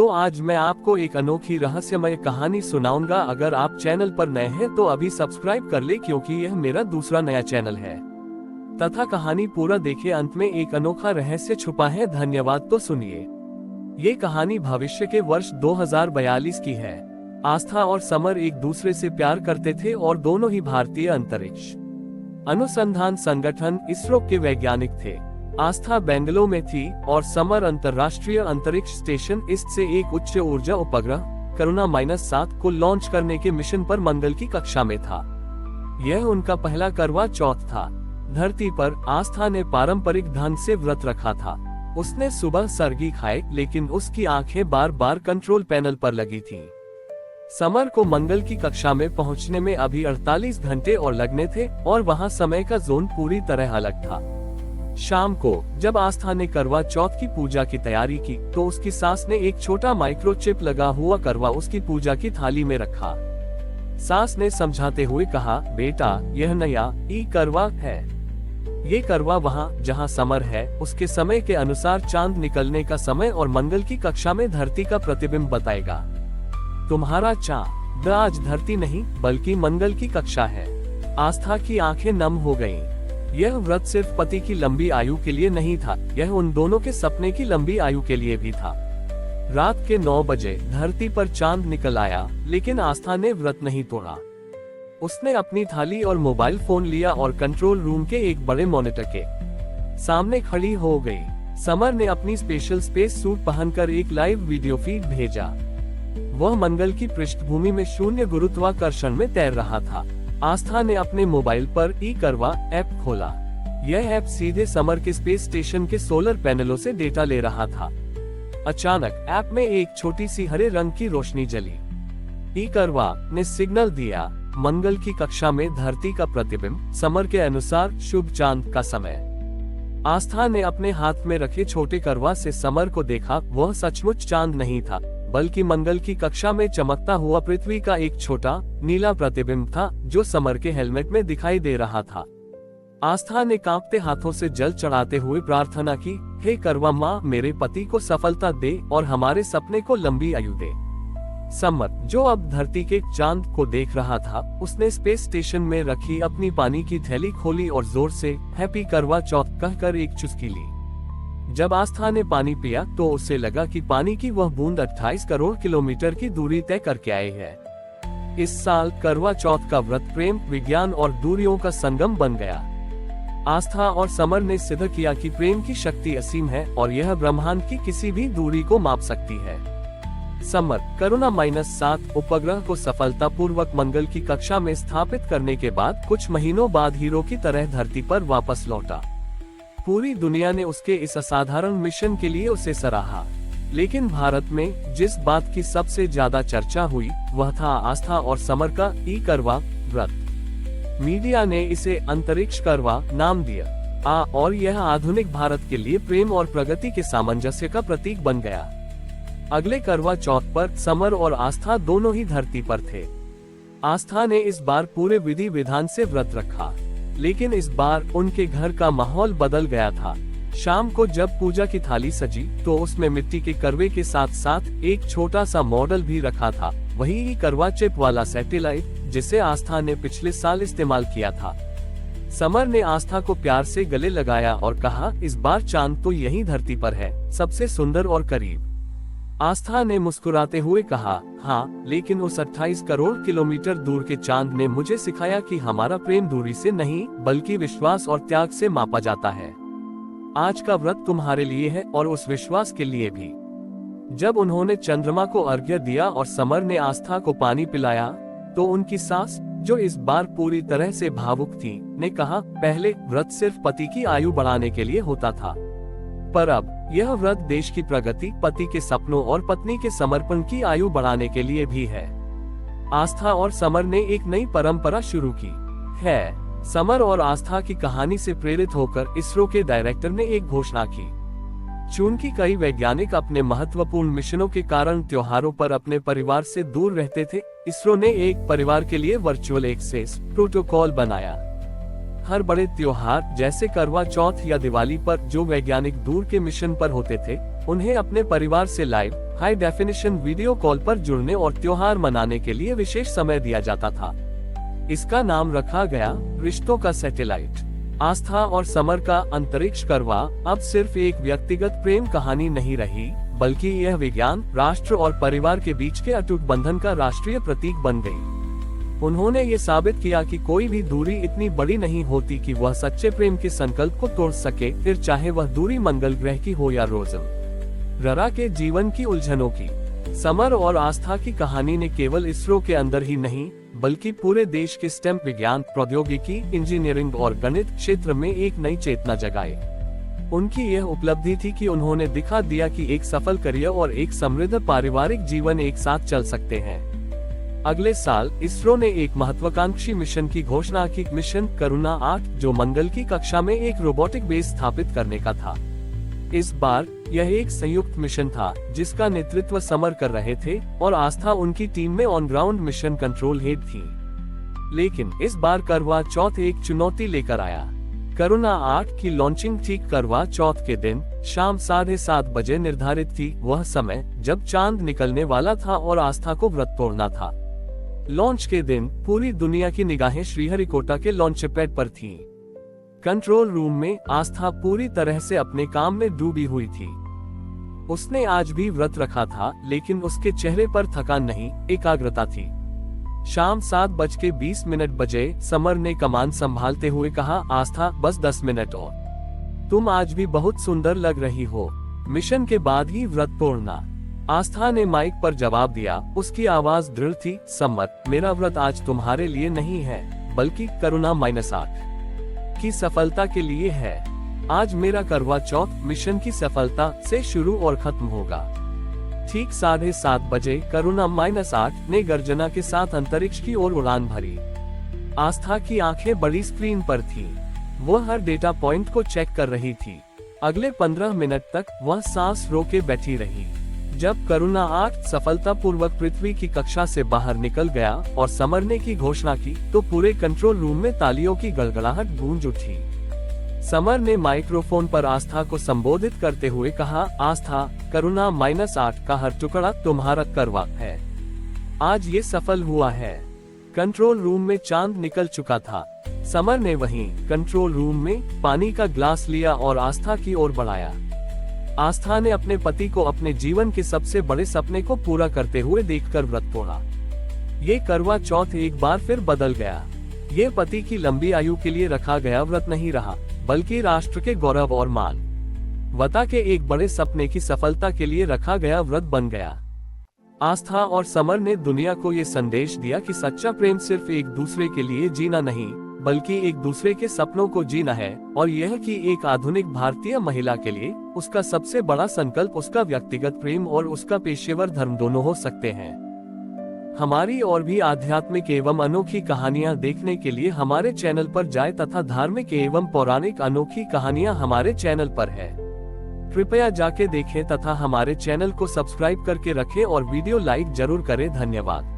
तो आज मैं आपको एक अनोखी रहस्यमय कहानी सुनाऊंगा। अगर आप चैनल पर नए हैं तो अभी सब्सक्राइब कर ले, क्योंकि यह मेरा दूसरा नया चैनल है। तथा कहानी पूरा देखे, अंत में एक अनोखा रहस्य छुपा है। धन्यवाद। तो सुनिए, ये कहानी भविष्य के वर्ष 2042 की है। आस्था और समर एक दूसरे से प्यार करते थे और दोनों ही भारतीय अंतरिक्ष अनुसंधान संगठन इसरो के वैज्ञानिक थे। आस्था बेंगलोर में थी और समर अंतर्राष्ट्रीय अंतरिक्ष स्टेशन ईस्ट से एक उच्च ऊर्जा उपग्रह करुणा-7 को लॉन्च करने के मिशन पर मंगल की कक्षा में था। यह उनका पहला करवा चौथ था। धरती पर आस्था ने पारंपरिक ढंग से व्रत रखा था। उसने सुबह सरगी खाए, लेकिन उसकी आंखें बार बार कंट्रोल पैनल पर लगी थीं। समर को मंगल की कक्षा में पहुंचने में अभी 48 घंटे और लगने थे और वहां समय का जोन पूरी तरह अलग था। शाम को जब आस्था ने करवा चौथ की पूजा की तैयारी की तो उसकी सास ने एक छोटा माइक्रोचिप लगा हुआ करवा उसकी पूजा की थाली में रखा। सास ने समझाते हुए कहा, बेटा, यह नया करवा है। ये करवा वहाँ जहाँ समर है उसके समय के अनुसार चांद निकलने का समय और मंगल की कक्षा में धरती का प्रतिबिंब बताएगा। तुम्हारा चांद आज धरती नहीं बल्कि मंगल की कक्षा है। आस्था की आंखें नम हो गईं। यह व्रत सिर्फ पति की लंबी आयु के लिए नहीं था, यह उन दोनों के सपने की लंबी आयु के लिए भी था। रात के 9 बजे धरती पर चांद निकल आया, लेकिन आस्था ने व्रत नहीं तोड़ा। उसने अपनी थाली और मोबाइल फोन लिया और कंट्रोल रूम के एक बड़े मॉनिटर के सामने खड़ी हो गई। समर ने अपनी स्पेशल स्पेस सूट पहनकर एक लाइव वीडियो फीड भेजा। वह मंगल की पृष्ठभूमि में शून्य गुरुत्वाकर्षण में तैर रहा था। आस्था ने अपने मोबाइल पर करवा ऐप खोला। यह ऐप सीधे समर के स्पेस स्टेशन के सोलर पैनलों से डेटा ले रहा था। अचानक ऐप में एक छोटी सी हरे रंग की रोशनी जली। करवा ने सिग्नल दिया, मंगल की कक्षा में धरती का प्रतिबिंब, समर के अनुसार शुभ चांद का समय। आस्था ने अपने हाथ में रखे छोटे करवा से समर को देखा। वह सचमुच चांद नहीं था, बल्कि मंगल की कक्षा में चमकता हुआ पृथ्वी का एक छोटा नीला प्रतिबिंब था, जो समर के हेलमेट में दिखाई दे रहा था। आस्था ने कांपते हाथों से जल चढ़ाते हुए प्रार्थना की, हे करवा माँ, मेरे पति को सफलता दे और हमारे सपने को लंबी आयु दे। समर, जो अब धरती के चांद को देख रहा था, उसने स्पेस स्टेशन में रखी अपनी पानी की थैली खोली और जोर से हैप्पी करवा चौथ कहकर एक चुस्की ली। जब आस्था ने पानी पिया तो उसे लगा कि पानी की वह बूंद 28 करोड़ किलोमीटर की दूरी तय करके आई है। इस साल करवा चौथ का व्रत प्रेम, विज्ञान और दूरियों का संगम बन गया। आस्था और समर ने सिद्ध किया कि प्रेम की शक्ति असीम है और यह ब्रह्मांड की किसी भी दूरी को माप सकती है। समर करुणा-7 उपग्रह को सफलतापूर्वक मंगल की कक्षा में स्थापित करने के बाद कुछ महीनों बाद हीरो की तरह धरती पर वापस लौटा। पूरी दुनिया ने उसके इस असाधारण मिशन के लिए उसे सराहा। लेकिन भारत में जिस बात की सबसे ज्यादा चर्चा हुई वह था आस्था और समर का करवा व्रत। मीडिया ने इसे अंतरिक्ष करवा नाम दिया और यह आधुनिक भारत के लिए प्रेम और प्रगति के सामंजस्य का प्रतीक बन गया। अगले करवा चौथ पर समर और आस्था दोनों ही धरती पर थे। आस्था ने इस बार पूरे विधि विधान से व्रत रखा, लेकिन इस बार उनके घर का माहौल बदल गया था। शाम को जब पूजा की थाली सजी तो उसमें मिट्टी के करवे के साथ साथ एक छोटा सा मॉडल भी रखा था, वही करवा चिप वाला सैटेलाइट जिसे आस्था ने पिछले साल इस्तेमाल किया था। समर ने आस्था को प्यार से गले लगाया और कहा, इस बार चांद तो यही धरती पर है, सबसे सुंदर और करीब। आस्था ने मुस्कुराते हुए कहा, हाँ, लेकिन उस 28 करोड़ किलोमीटर दूर के चांद ने मुझे सिखाया कि हमारा प्रेम दूरी से नहीं बल्कि विश्वास और त्याग से मापा जाता है। आज का व्रत तुम्हारे लिए है और उस विश्वास के लिए भी। जब उन्होंने चंद्रमा को अर्घ्य दिया और समर ने आस्था को पानी पिलाया तो उनकी सास, जो इस बार पूरी तरह से भावुक थी, ने कहा, पहले व्रत सिर्फ पति की आयु बढ़ाने के लिए होता था, पर अब यह व्रत देश की प्रगति, पति के सपनों और पत्नी के समर्पण की आयु बढ़ाने के लिए भी है। आस्था और समर ने एक नई परंपरा शुरू की है। समर और आस्था की कहानी से प्रेरित होकर इसरो के डायरेक्टर ने एक घोषणा की। चूंकि कई वैज्ञानिक अपने महत्वपूर्ण मिशनों के कारण त्योहारों पर अपने परिवार से दूर रहते थे, इसरो ने एक परिवार के लिए वर्चुअल एक्सेस प्रोटोकॉल बनाया। हर बड़े त्योहार जैसे करवा चौथ या दिवाली पर जो वैज्ञानिक दूर के मिशन पर होते थे, उन्हें अपने परिवार से live high definition video call पर जुड़ने और त्योहार मनाने के लिए विशेष समय दिया जाता था। इसका नाम रखा गया रिश्तों का सैटेलाइट। आस्था और समर का अंतरिक्ष करवा अब सिर्फ एक व्यक्तिगत प्रेम कहानी नहीं रही, बल्कि यह विज्ञान, राष्ट्र और परिवार के बीच के अटूट बंधन का राष्ट्रीय प्रतीक बन गई। उन्होंने ये साबित किया कि कोई भी दूरी इतनी बड़ी नहीं होती कि वह सच्चे प्रेम के संकल्प को तोड़ सके, फिर चाहे वह दूरी मंगल ग्रह की हो या रोजमर्रा के जीवन की उलझनों की। समर और आस्था की कहानी ने केवल इसरो के अंदर ही नहीं, बल्कि पूरे देश के स्टेम, विज्ञान, प्रौद्योगिकी, इंजीनियरिंग और गणित क्षेत्र में एक नई चेतना जगाई। उनकी यह उपलब्धि थी कि उन्होंने दिखा दिया कि एक सफल करियर और एक समृद्ध पारिवारिक जीवन एक साथ चल सकते हैं। अगले साल इसरो ने एक महत्वाकांक्षी मिशन की घोषणा की, मिशन करुणा 8, जो मंगल की कक्षा में एक रोबोटिक बेस स्थापित करने का था। इस बार यह एक संयुक्त मिशन था जिसका नेतृत्व समर कर रहे थे और आस्था उनकी टीम में on ground mission control head थी। लेकिन इस बार करवा चौथ एक चुनौती लेकर आया। करुणा 8 की लॉन्चिंग ठीक करवा चौथ के दिन शाम 7:30 बजे निर्धारित थी, वह समय जब चांद निकलने वाला था और आस्था को व्रत तोड़ना था। लॉन्च के दिन पूरी दुनिया की निगाहें श्रीहरिकोटा के लॉन्च पैड पर थीं। कंट्रोल रूम में आस्था पूरी तरह से अपने काम में डूबी हुई थी। उसने आज भी व्रत रखा था, लेकिन उसके चेहरे पर थकान नहीं, एकाग्रता थी। शाम 7:20 बजे समर ने कमान संभालते हुए कहा, आस्था बस 10 मिनट और, तुम आज भी बहुत सुंदर लग रही हो, मिशन के बाद ही व्रत तोड़ना। आस्था ने माइक पर जवाब दिया, उसकी आवाज दृढ़ थी, समर, मेरा व्रत आज तुम्हारे लिए नहीं है, बल्कि करुणा -8 की सफलता के लिए है। आज मेरा करवा चौथ मिशन की सफलता से शुरू और खत्म होगा। ठीक 7:30 बजे करुणा -8 ने गर्जना के साथ अंतरिक्ष की ओर उड़ान भरी। आस्था की आंखें बड़ी स्क्रीन पर थीं। वह हर डेटा पॉइंट को चेक कर रही थी। अगले 15 मिनट तक वह सांस रोके बैठी रही। जब करुणा 8 सफलतापूर्वक पृथ्वी की कक्षा से बाहर निकल गया और समर ने की घोषणा की, तो पूरे कंट्रोल रूम में तालियों की गड़गड़ाहट गूंज उठी। समर ने माइक्रोफोन पर आस्था को संबोधित करते हुए कहा, आस्था, करुणा -8 का हर टुकड़ा तुम्हारा करवा है। आज ये सफल हुआ है। कंट्रोल रूम में चांद निकल चुका था। समर ने वहीं कंट्रोल रूम में पानी का ग्लास लिया और आस्था की ओर बढ़ाया। आस्था ने अपने पति को अपने जीवन के सबसे बड़े सपने को पूरा करते हुए देखकर व्रत तोड़ा। ये करवा चौथ एक बार फिर बदल गया। ये पति की लंबी आयु के लिए रखा गया व्रत नहीं रहा, बल्कि राष्ट्र के गौरव और मानवता के एक बड़े सपने की सफलता के लिए रखा गया व्रत बन गया। आस्था और समर ने दुनिया को ये संदेश दिया कि सच्चा प्रेम सिर्फ एक दूसरे के लिए जीना नहीं, बल्कि एक दूसरे के सपनों को जीना है, और यह कि एक आधुनिक भारतीय महिला के लिए उसका सबसे बड़ा संकल्प उसका व्यक्तिगत प्रेम और उसका पेशेवर धर्म दोनों हो सकते हैं। हमारी और भी आध्यात्मिक एवं अनोखी कहानियां देखने के लिए हमारे चैनल पर जाएं तथा धार्मिक एवं पौराणिक अनोखी कहानियां हमारे चैनल पर है। कृपया जाके देखें तथा हमारे चैनल को सब्सक्राइब करके रखें और वीडियो लाइक जरूर करें। धन्यवाद।